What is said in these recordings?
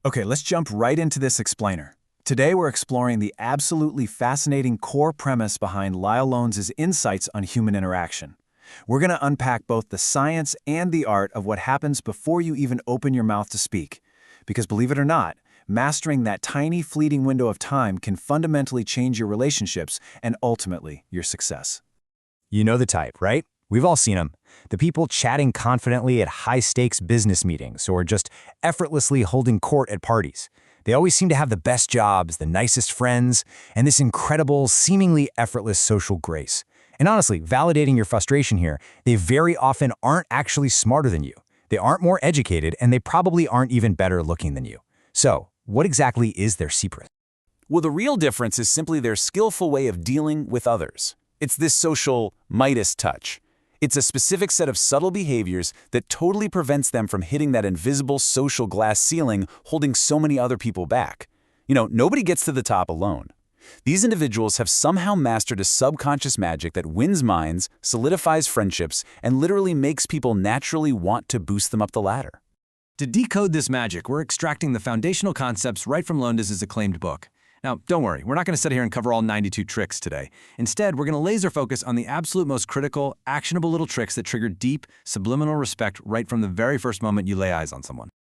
Okay, let's jump right into this explainer. Today we're exploring the absolutely fascinating core premise behind Leil Lowndes' insights on human interaction. We're going to unpack both the science and the art of what happens before you even open your mouth to speak. Because believe it or not, mastering that tiny fleeting window of time can fundamentally change your relationships and ultimately your success. You know the type, right? We've all seen them. The people chatting confidently at high-stakes business meetings or just effortlessly holding court at parties. They always seem to have the best jobs, the nicest friends, and this incredible, seemingly effortless social grace. And honestly, validating your frustration here, they very often aren't actually smarter than you. They aren't more educated, and they probably aren't even better looking than you. So, what exactly is their secret? Well, the real difference is simply their skillful way of dealing with others. It's this social Midas touch. It's a specific set of subtle behaviors that totally prevents them from hitting that invisible social glass ceiling holding so many other people back. Nobody gets to the top alone. These individuals have somehow mastered a subconscious magic that wins minds, solidifies friendships, and literally makes people naturally want to boost them up the ladder. To decode this magic, we're extracting the foundational concepts right from Lowndes' acclaimed book. Now, don't worry, we're not going to sit here and cover all 92 tricks today. Instead, we're going to laser focus on the absolute most critical, actionable little tricks that trigger deep, subliminal respect right from the very first moment you lay eyes on someone.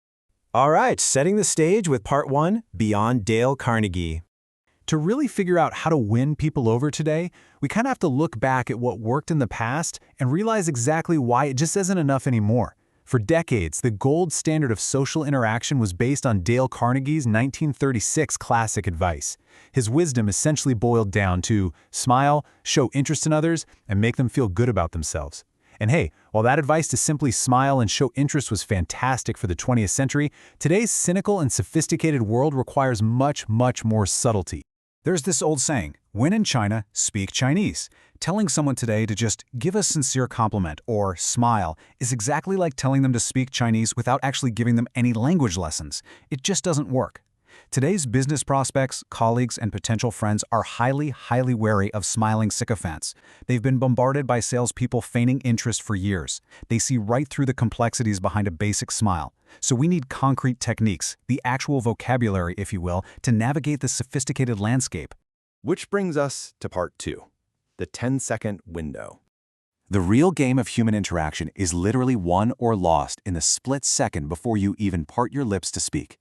All right, setting the stage with Part 1, Beyond Dale Carnegie. To really figure out how to win people over today, we kind of have to look back at what worked in the past and realize exactly why it just isn't enough anymore. For decades, the gold standard of social interaction was based on Dale Carnegie's 1936 classic advice. His wisdom essentially boiled down to smile, show interest in others, and make them feel good about themselves. And hey, while that advice to simply smile and show interest was fantastic for the 20th century, today's cynical and sophisticated world requires much, much more subtlety. There's this old saying, when in China, speak Chinese. Telling someone today to just give a sincere compliment or smile is exactly like telling them to speak Chinese without actually giving them any language lessons. It just doesn't work. Today's business prospects, colleagues, and potential friends are highly, highly wary of smiling sycophants. They've been bombarded by salespeople feigning interest for years. They see right through the complexities behind a basic smile. So we need concrete techniques, the actual vocabulary, if you will, to navigate the sophisticated landscape. Which brings us to Part 2, the 10-second window. The real game of human interaction is literally won or lost in the split second before you even part your lips to speak.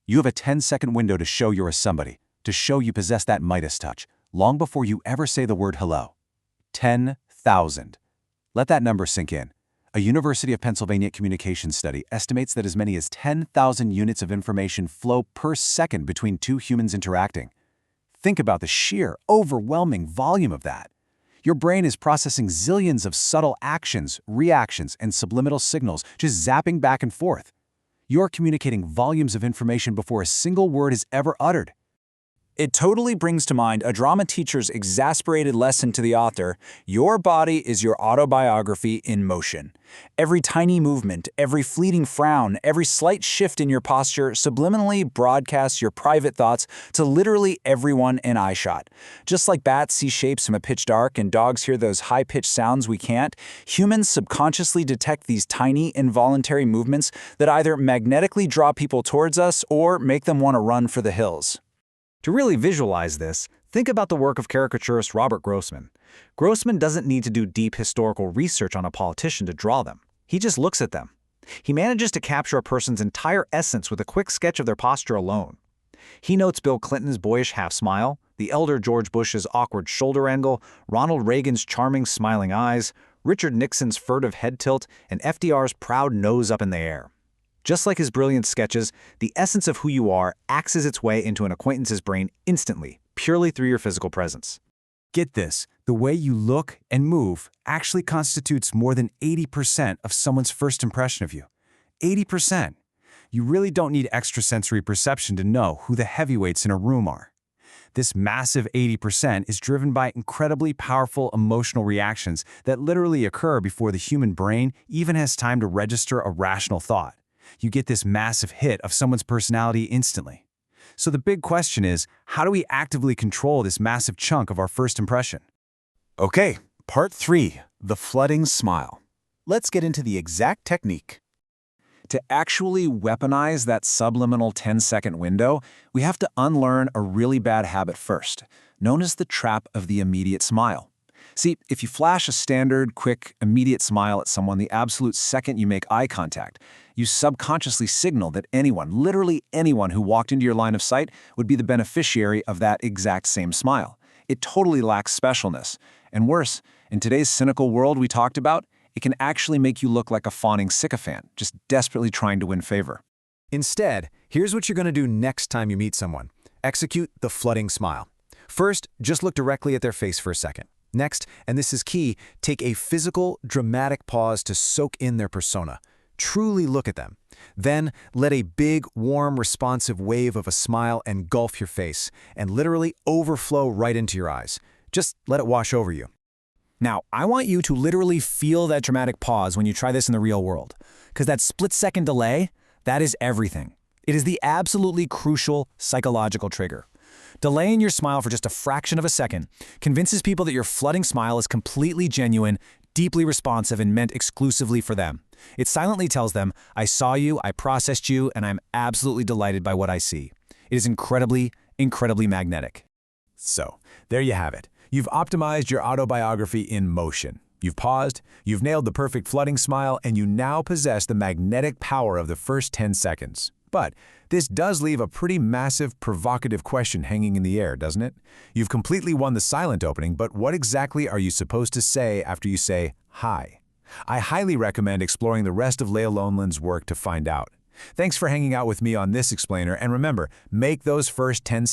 You have a 10-second window to show you're a somebody, to show you possess that Midas touch, long before you ever say the word hello. 10,000. Let that number sink in. A University of Pennsylvania communications study estimates that as many as 10,000 units of information flow per second between two humans interacting. Think about the sheer, overwhelming volume of that. Your brain is processing zillions of subtle actions, reactions, and subliminal signals just zapping back and forth. You're communicating volumes of information before a single word is ever uttered. It totally brings to mind a drama teacher's exasperated lesson to the author, your body is your autobiography in motion. Every tiny movement, every fleeting frown, every slight shift in your posture subliminally broadcasts your private thoughts to literally everyone in eyeshot. Just like bats see shapes from a pitch dark and dogs hear those high-pitched sounds we can't, humans subconsciously detect these tiny, involuntary movements that either magnetically draw people towards us or make them want to run for the hills. To really visualize this, think about the work of caricaturist Robert Grossman. Grossman doesn't need to do deep historical research on a politician to draw them. He just looks at them. He manages to capture a person's entire essence with a quick sketch of their posture alone. He notes Bill Clinton's boyish half-smile, the elder George Bush's awkward shoulder angle, Ronald Reagan's charming smiling eyes, Richard Nixon's furtive head tilt, and FDR's proud nose up in the air. Just like his brilliant sketches, the essence of who you are axes its way into an acquaintance's brain instantly, purely through your physical presence. Get this, the way you look and move actually constitutes more than 80% of someone's first impression of you. 80%. You really don't need extrasensory perception to know who the heavyweights in a room are. This massive 80% is driven by incredibly powerful emotional reactions that literally occur before the human brain even has time to register a rational thought. You get this massive hit of someone's personality instantly. So the big question is, how do we actively control this massive chunk of our first impression? Okay, Part 3, the flooding smile. Let's get into the exact technique. To actually weaponize that subliminal 10-second window, we have to unlearn a really bad habit first, known as the trap of the immediate smile. See, if you flash a standard, quick, immediate smile at someone the absolute second you make eye contact, you subconsciously signal that anyone, literally anyone who walked into your line of sight would be the beneficiary of that exact same smile. It totally lacks specialness. And worse, in today's cynical world we talked about, it can actually make you look like a fawning sycophant, just desperately trying to win favor. Instead, here's what you're going to do next time you meet someone. Execute the flooding smile. First, just look directly at their face for a second. Next, and this is key, take a physical, dramatic pause to soak in their persona. Truly look at them. Then, let a big, warm, responsive wave of a smile engulf your face and literally overflow right into your eyes. Just let it wash over you. Now, I want you to literally feel that dramatic pause when you try this in the real world, because that split-second delay, that is everything. It is the absolutely crucial psychological trigger. Delaying your smile for just a fraction of a second convinces people that your flooding smile is completely genuine, deeply responsive, and meant exclusively for them. It silently tells them, I saw you, I processed you, and I'm absolutely delighted by what I see. It is incredibly, incredibly magnetic. So, there you have it. You've optimized your autobiography in motion. You've paused, you've nailed the perfect flooding smile, and you now possess the magnetic power of the first 10 seconds. But this does leave a pretty massive, provocative question hanging in the air, doesn't it? You've completely won the silent opening, but what exactly are you supposed to say after you say, hi? I highly recommend exploring the rest of Leil Lowndes' work to find out. Thanks for hanging out with me on this explainer, and remember, make those first 10 seconds